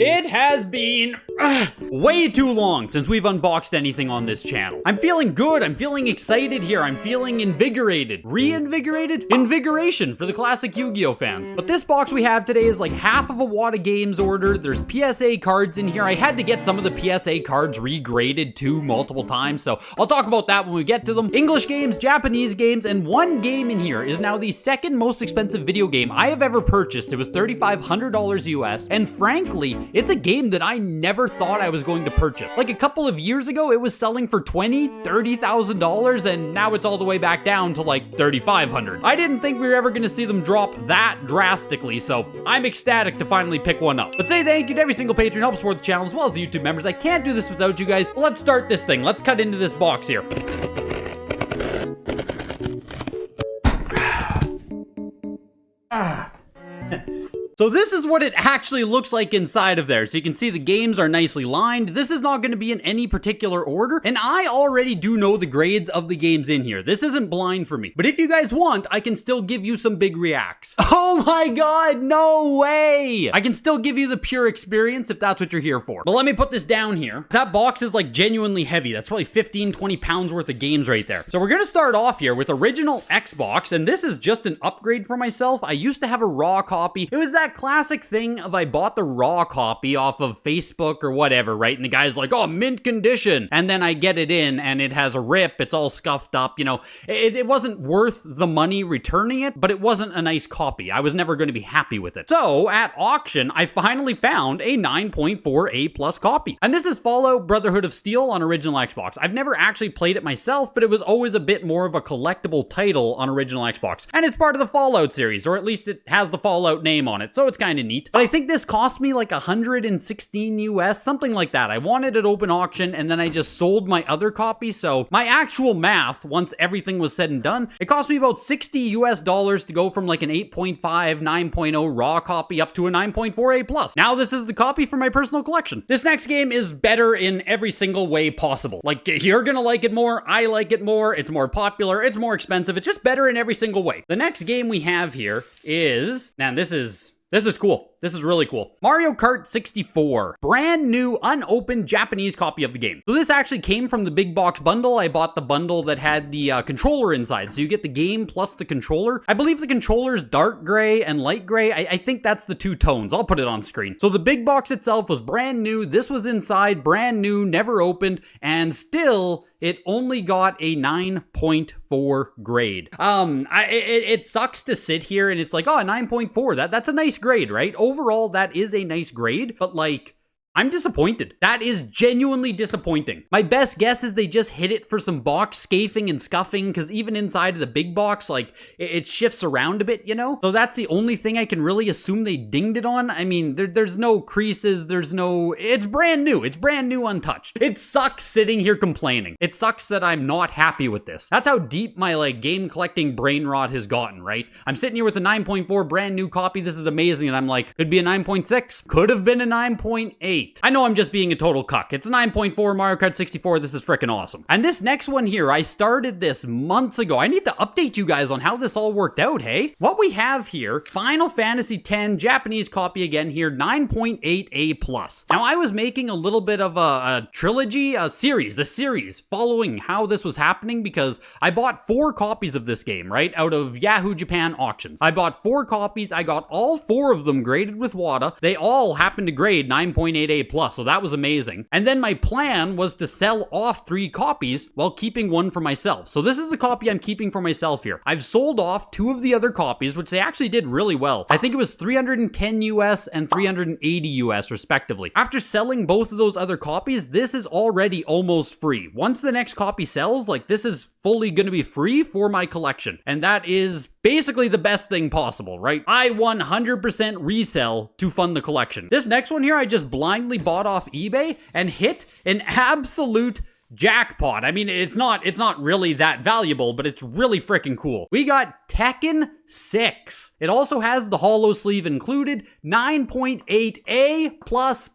It has been way too long since we've unboxed anything on this channel. I'm feeling good. I'm feeling excited here. I'm feeling invigorated. Reinvigorated? Invigoration for the classic Yu-Gi-Oh fans. But this box we have today is like half of a WATA games order. There's PSA cards in here. I had to get some of the PSA cards regraded too multiple times, so I'll talk about that when we get to them. English games, Japanese games, and one game in here is now the second most expensive video game I have ever purchased. It was $3,500 US, and frankly, it's a game that I never thought I was going to purchase. Like a couple of years ago, it was selling for $20,000, $30,000, and now it's all the way back down to like $3,500. I didn't think we were ever going to see them drop that drastically, so I'm ecstatic to finally pick one up. But say thank you to every single patron who helps support the channel, as well as the YouTube members. I can't do this without you guys. Let's start this thing. Let's cut into this box here. So this is what it actually looks like inside of there. So you can see the games are nicely lined. This is not going to be in any particular order, and I already do know the grades of the games in here. This isn't blind for me. But if you guys want, I can still give you some big reacts. Oh my god, no way! I can still give you the pure experience if that's what you're here for. But let me put this down here. That box is like genuinely heavy. That's probably 15, 20 pounds worth of games right there. So we're going to start off here with original Xbox, and this is just an upgrade for myself. I used to have a raw copy. It was that classic thing of I bought the raw copy off of Facebook or whatever, right? And the guy's like, oh, mint condition. And then I get it in and it has a rip. It's all scuffed up. You know, it wasn't worth the money returning it, but it wasn't a nice copy. I was never going to be happy with it. So at auction, I finally found a 9.4 A+ copy. And this is Fallout Brotherhood of Steel on original Xbox. I've never actually played it myself, but it was always a bit more of a collectible title on original Xbox. And it's part of the Fallout series, or at least it has the Fallout name on it. So it's kind of neat. But I think this cost me like 116 US, something like that. I wanted it open auction and then I just sold my other copy. So my actual math, once everything was said and done, it cost me about $60 US to go from like an 8.5, 9.0 raw copy up to a 9.4 A+. Now this is the copy for my personal collection. This next game is better in every single way possible. Like, you're gonna like it more, I like it more, it's more popular, it's more expensive, it's just better in every single way. The next game we have here is, man, this is cool. This is really cool. Mario Kart 64. Brand new, unopened Japanese copy of the game. So this actually came from the big box bundle. I bought the bundle that had the controller inside. So you get the game plus the controller. I believe the controller's dark gray and light gray. I think that's the two tones. I'll put it on screen. So the big box itself was brand new. This was inside, brand new, never opened, and still it only got a 9.4 grade. It sucks to sit here and it's like, oh, a 9.4. That's a nice grade, right? Overall, that is a nice grade, but like, I'm disappointed. That is genuinely disappointing. My best guess is they just hit it for some box scafing and scuffing, because even inside of the big box, like, it shifts around a bit, you know? So that's the only thing I can really assume they dinged it on. I mean, there's no creases, it's brand new. It's brand new, untouched. It sucks sitting here complaining. It sucks that I'm not happy with this. That's how deep my, like, game collecting brain rot has gotten, right? I'm sitting here with a 9.4 brand new copy. This is amazing. And I'm like, could be a 9.6. Could have been a 9.8. I know I'm just being a total cuck. It's 9.4 Mario Kart 64. This is freaking awesome. And this next one here, I started this months ago. I need to update you guys on how this all worked out, hey? What we have here, Final Fantasy X Japanese copy again here, 9.8 A+. Now, I was making a little bit of a trilogy, a series following how this was happening, because I bought 4 copies of this game, right? Out of Yahoo Japan auctions. I bought 4 copies. I got all 4 of them graded with WATA. They all happened to grade 9.8 A+, so that was amazing. And then my plan was to sell off 3 copies while keeping one for myself. So this is the copy I'm keeping for myself here. I've sold off 2 of the other copies, which they actually did really well. I think it was 310 US and 380 US respectively. After selling both of those other copies, this is already almost free. Once the next copy sells, like, this is fully going to be free for my collection. And that is basically the best thing possible, right? I 100% resell to fund the collection. This next one here, I just blindly bought off eBay and hit an absolute jackpot. I mean, it's not really that valuable, but it's really freaking cool. We got Tekken 6. It also has the hollow sleeve included, 9.8A++.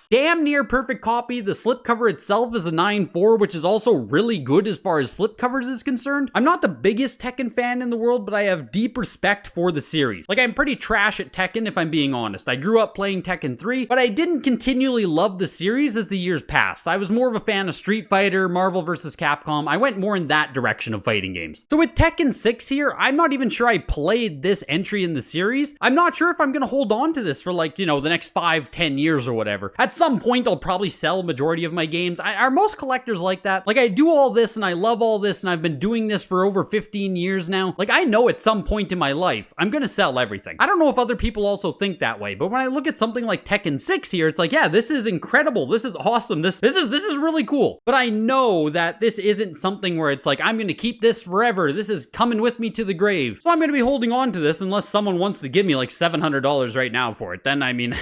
Damn near perfect copy. The slipcover itself is a 9.4, which is also really good as far as slipcovers is concerned. I'm not the biggest Tekken fan in the world, but I have deep respect for the series. Like, I'm pretty trash at Tekken if I'm being honest. I grew up playing Tekken 3, but I didn't continually love the series as the years passed. I was more of a fan of Street Fighter, Marvel vs. Capcom. I went more in that direction of fighting games. So with Tekken 6 here, I'm not even sure I played this entry in the series. I'm not sure if I'm gonna hold on to this for like, you know, the next 5-10 years or whatever. At some point, I'll probably sell majority of my games. Are most collectors like that? Like, I do all this and I love all this and I've been doing this for over 15 years now. Like, I know at some point in my life, I'm gonna sell everything. I don't know if other people also think that way, but when I look at something like Tekken 6 here, it's like, yeah, this is incredible. This is awesome. This is really cool. But I know that this isn't something where it's like, I'm gonna keep this forever. This is coming with me to the grave. So I'm gonna be holding on to this unless someone wants to give me like $700 right now for it. Then, I mean,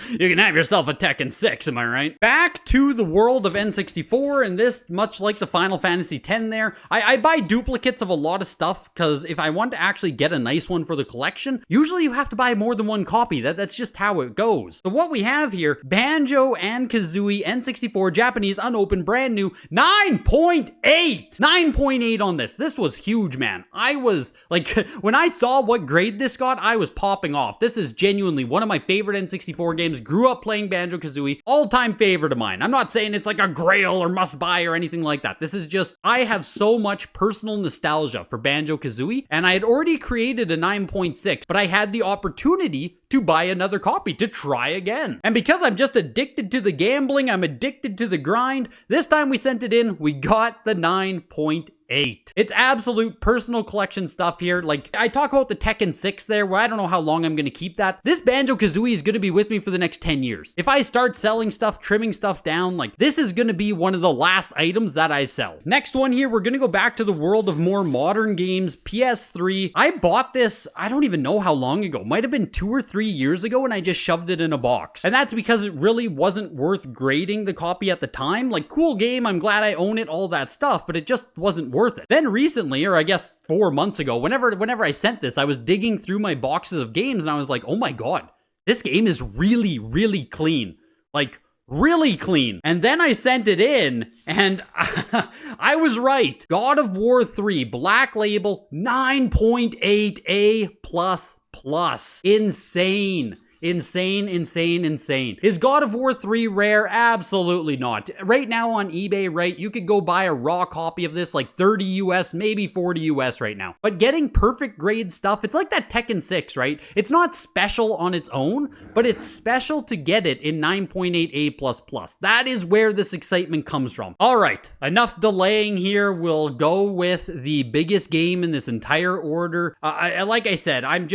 you can have yourself a Tekken 6, am I right? Back to the world of N64, and this, much like the Final Fantasy X there, I buy duplicates of a lot of stuff, because if I want to actually get a nice one for the collection, usually you have to buy more than one copy. That's just how it goes. So what we have here, Banjo and Kazooie N64 Japanese unopened brand new, 9.8! 9.8 on this. This was huge, man. I was, like, when I saw what grade this got, I was popping off. This is genuinely one of my favorite N64 games. Grew up playing Banjo-Kazooie. All-time favorite of mine. I'm not saying it's like a grail or must-buy or anything like that. This is just, I have so much personal nostalgia for Banjo-Kazooie, and I had already created a 9.6, but I had the opportunity to buy another copy, to try again. And because I'm just addicted to the gambling, I'm addicted to the grind, this time we sent it in, we got the 9.8. It's absolute personal collection stuff here. Like, I talk about the Tekken 6 there, where I don't know how long I'm going to keep that. This Banjo-Kazooie is going to be with me for the next 10 years. If I start selling stuff, trimming stuff down, like, this is going to be one of the last items that I sell. Next one here, we're going to go back to the world of more modern games, PS3. I bought this, I don't even know how long ago. Might have been 2 or 3 years ago, and I just shoved it in a box. And that's because it really wasn't worth grading the copy at the time. Like, cool game, I'm glad I own it, all that stuff, but it just wasn't worth it. Then recently, or I guess 4 months ago, whenever I sent this, I was digging through my boxes of games and I was like, oh my god, this game is really, really clean. Like, really clean. And then I sent it in and I was right. God of War 3, Black Label, 9.8A++. Insane. Insane. Is God of War 3 rare? Absolutely not. Right now on eBay, right, you could go buy a raw copy of this, like 30 US, maybe 40 US right now. But getting perfect grade stuff, it's like that Tekken 6, right? It's not special on its own, but it's special to get it in 9.8A++. That is where this excitement comes from. All right, enough delaying here. We'll go with the biggest game in this entire order. Like I said, I'm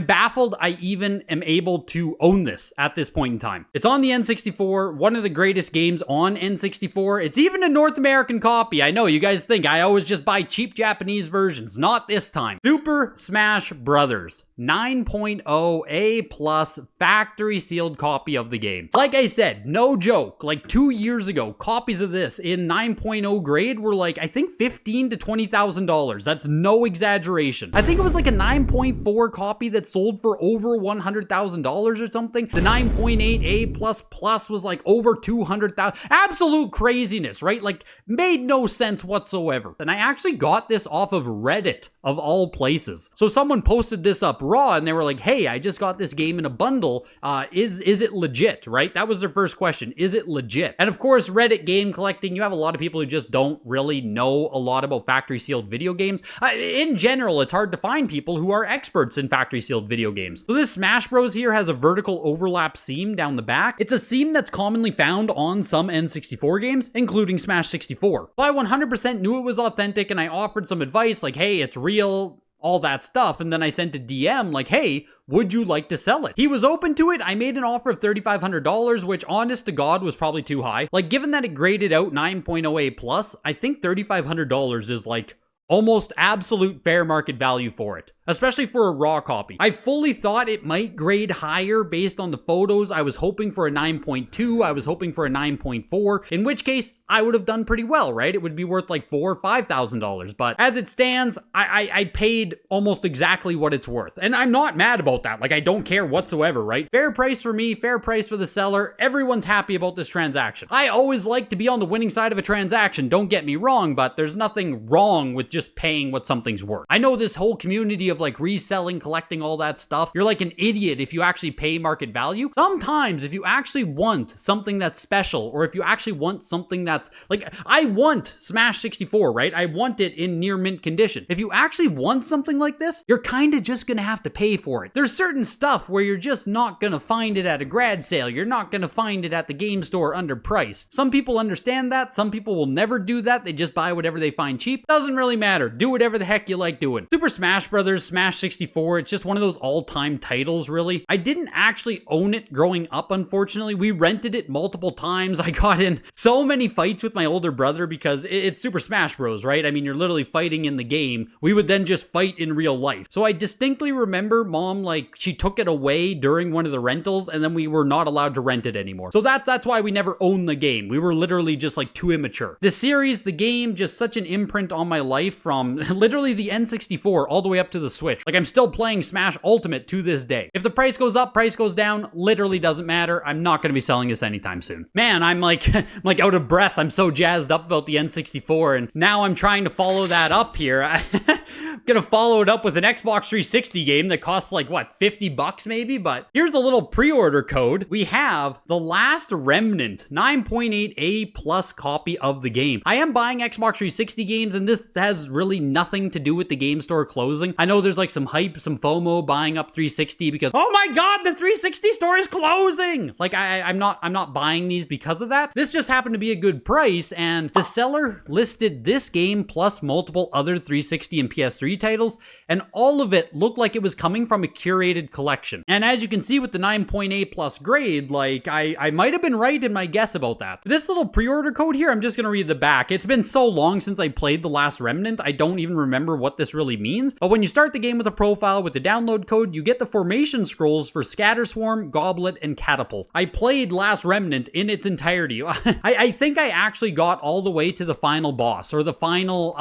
baffled I even am able to own this at this point in time. It's on the N64, one of the greatest games on N64. It's even a North American copy. I know you guys think I always just buy cheap Japanese versions. Not this time. Super Smash Brothers. 9.0A+ factory sealed copy of the game. Like I said, no joke, like 2 years ago, copies of this in 9.0 grade were like, I think $15,000 to $20,000. That's no exaggeration. I think it was like a 9.4 copy that sold for over $100,000 or something. The 9.8A++ was like over 200,000. Absolute craziness, right? Like, made no sense whatsoever. And I actually got this off of Reddit, of all places. So someone posted this up raw and they were like, hey, I just got this game in a bundle. Is it legit, right? That was their first question. Is it legit? And of course, Reddit game collecting, you have a lot of people who just don't really know a lot about factory sealed video games. In general, it's hard to find people who are experts in factory sealed video games. So this Smash Bros here has a vertical overlap seam down the back. It's a seam that's commonly found on some N64 games, including Smash 64. So I 100% knew it was authentic and I offered some advice like, hey, it's real, all that stuff. And then I sent a DM like, hey, would you like to sell it? He was open to it. I made an offer of $3,500, which honest to God was probably too high. Like, given that it graded out 9.0A+, I think $3,500 is like almost absolute fair market value for it. especially for a raw copy. I fully thought it might grade higher based on the photos. I was hoping for a 9.2, I was hoping for a 9.4, in which case I would have done pretty well, right? It would be worth like $4,000 or $5,000. But as it stands, I paid almost exactly what it's worth. And I'm not mad about that. Like, I don't care whatsoever, right? Fair price for me, fair price for the seller. Everyone's happy about this transaction. I always like to be on the winning side of a transaction, don't get me wrong, but there's nothing wrong with just paying what something's worth. I know this whole community of like reselling, collecting, all that stuff, you're like an idiot if you actually pay market value. Sometimes if you actually want something that's special, or if you actually want something that's like, I want Smash 64, right? I want it in near mint condition. If you actually want something like this, you're kind of just gonna have to pay for it. There's certain stuff where you're just not gonna find it at a grad sale. You're not gonna find it at the game store underpriced. Some people understand that. Some people will never do that. They just buy whatever they find cheap. Doesn't really matter. Do whatever the heck you like doing. Super Smash Brothers, Smash 64, it's just one of those all-time titles, really. I didn't actually own it growing up, unfortunately. We rented it multiple times. I got in so many fights with my older brother because it's Super Smash Bros, right? I mean, you're literally fighting in the game. We would then just fight in real life. So I distinctly remember mom, like, she took it away during one of the rentals, and then we were not allowed to rent it anymore. So that's why we never owned the game. We were literally just like too immature. The series, the game, just such an imprint on my life from literally the N64 all the way up to the Switch. Like, I'm still playing Smash Ultimate to this day. If the price goes up, price goes down, literally doesn't matter. I'm not going to be selling this anytime soon. Man, I'm like, like out of breath. I'm so jazzed up about the N64, and now I'm trying to follow that up here. I'm gonna follow it up with an Xbox 360 game that costs like, what, $50 maybe? But here's a little pre-order code. We have the last remnant 9.8A plus copy of the game. I am buying Xbox 360 games, and this has really nothing to do with the game store closing. I know there's like some hype, some FOMO buying up 360 because, oh my god, the 360 store is closing! Like, I'm not buying these because of that. This just happened to be a good price, and the seller listed this game plus multiple other 360 and PS3 titles, and all of it looked like it was coming from a curated collection. And as you can see with the 9.8 plus grade, like, I might have been right in my guess about that. This little pre-order code here, I'm just gonna read the back. It's been so long since I played The Last Remnant, I don't even remember what this really means. But when you start the game with a profile with the download code, you get the formation scrolls for Scatter Swarm, Goblet, and Catapult. I played Last Remnant in its entirety. I think I actually got all the way to the final boss, or the final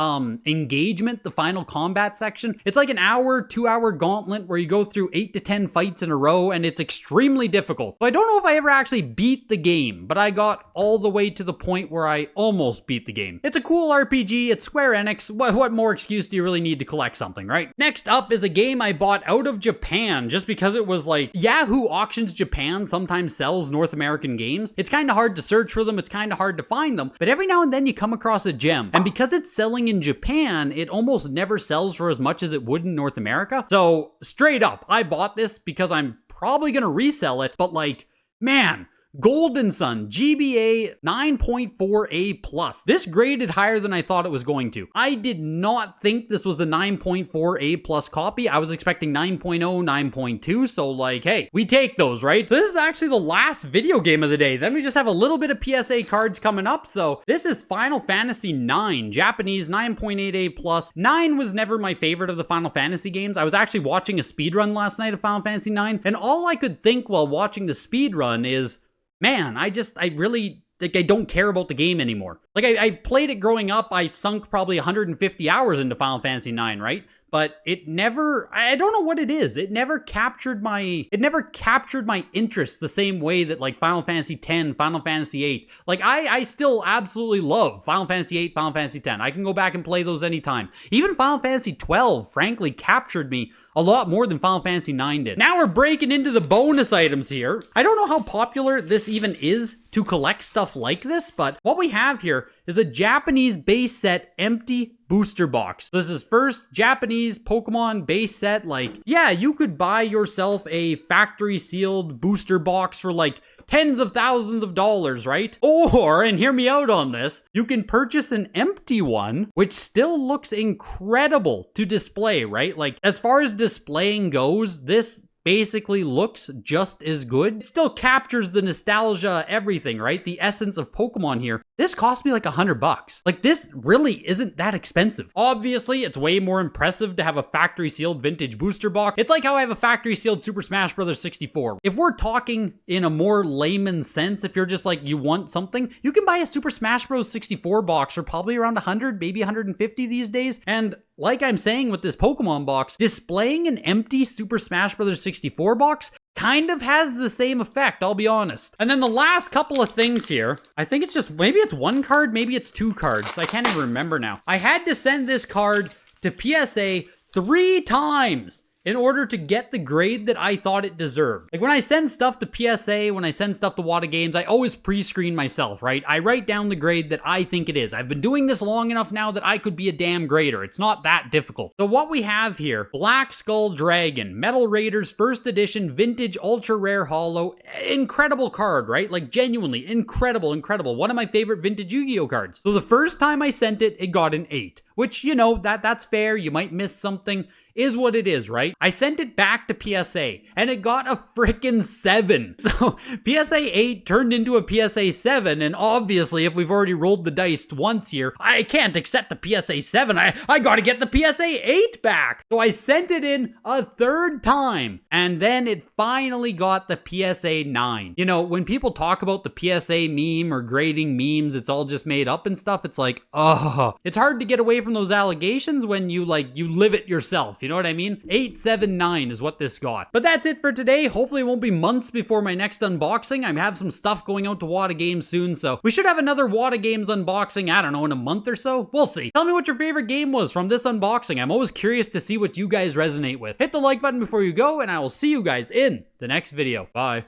engagement, the final combat section. It's like an hour, 2-hour gauntlet where you go through 8 to 10 fights in a row, and it's extremely difficult. So I don't know if I ever actually beat the game, but I got all the way to the point where I almost beat the game. It's a cool RPG, it's Square Enix. What more excuse do you really need to collect something, right? Next up is a game I bought out of Japan, just because it was like, Yahoo Auctions Japan sometimes sells North American games. It's kind of hard to search for them, it's kind of hard to find them, but every now and then you come across a gem. And because it's selling in Japan, it almost never sells for as much as it would in North America. So straight up, I bought this because I'm probably gonna resell it, but like, man, Golden Sun GBA 9.4A plus. This graded higher than I thought it was going to. I did not think this was the 9.4A plus copy. I was expecting 9.0, 9.2. So like, hey, we take those, right? So this is actually the last video game of the day. Then we just have a little bit of PSA cards coming up. So this is Final Fantasy 9, Japanese 9.8A plus. 9 was never my favorite of the Final Fantasy games. I was actually watching a speedrun last night of Final Fantasy 9, and all I could think while watching the speedrun is, man, I really, like, I don't care about the game anymore. Like, I played it growing up. I sunk probably 150 hours into Final Fantasy IX, right? But it never, I don't know what it is. It never captured my interest the same way that like Final Fantasy X, Final Fantasy VIII. Like, I still absolutely love Final Fantasy VIII, Final Fantasy X. I can go back and play those anytime. Even Final Fantasy XII, frankly, captured me a lot more than Final Fantasy IX did. Now we're breaking into the bonus items here. I don't know how popular this even is to collect stuff like this, but what we have here is a Japanese base set empty booster box. This is first Japanese Pokemon base set. Like, yeah, you could buy yourself a factory sealed booster box for like tens of thousands of dollars, right? Or, and hear me out on this, you can purchase an empty one, which still looks incredible to display, right? Like, as far as displaying goes, this basically looks just as good. It still captures the nostalgia, everything, right? The essence of Pokemon here. This cost me like $100. Like, this really isn't that expensive. Obviously, it's way more impressive to have a factory sealed vintage booster box. It's like how I have a factory sealed Super Smash Bros. 64. If we're talking in a more layman sense, if you're just like, you want something, you can buy a Super Smash Bros. 64 box for probably around 100, maybe 150 these days. And like I'm saying with this Pokemon box, displaying an empty Super Smash Bros. 64 box kind of has the same effect, I'll be honest. And then the last couple of things here, I think it's just, maybe it's one card, maybe it's two cards. I can't even remember now. I had to send this card to PSA 3 times in order to get the grade that I thought it deserved. Like, when I send stuff to PSA, when I send stuff to WATA Games, I always pre-screen myself, right? I write down the grade that I think it is. I've been doing this long enough now that I could be a damn grader. It's not that difficult. So what we have here, Black Skull Dragon, Metal Raiders, first edition, vintage, ultra rare holo, incredible card, right? Like, genuinely, incredible. One of my favorite vintage Yu-Gi-Oh cards. So the first time I sent it, it got an 8, which, you know, that's fair. You might miss something. Is what it is, right? I sent it back to PSA and it got a frickin' 7. So PSA 8 turned into a PSA 7, and obviously if we've already rolled the dice once here, I can't accept the PSA 7. I gotta get the PSA 8 back. So I sent it in a third time, and then it finally got the PSA 9. You know, when people talk about the PSA meme or grading memes, it's all just made up and stuff. It's like, oh, it's hard to get away from those allegations when you live it yourself. You know what I mean? 879 is what this got. But that's it for today. Hopefully it won't be months before my next unboxing. I have some stuff going out to WATA Games soon, so we should have another WATA Games unboxing, I don't know, in a month or so. We'll see. Tell me what your favorite game was from this unboxing. I'm always curious to see what you guys resonate with. Hit the like button before you go, and I will see you guys in the next video. Bye.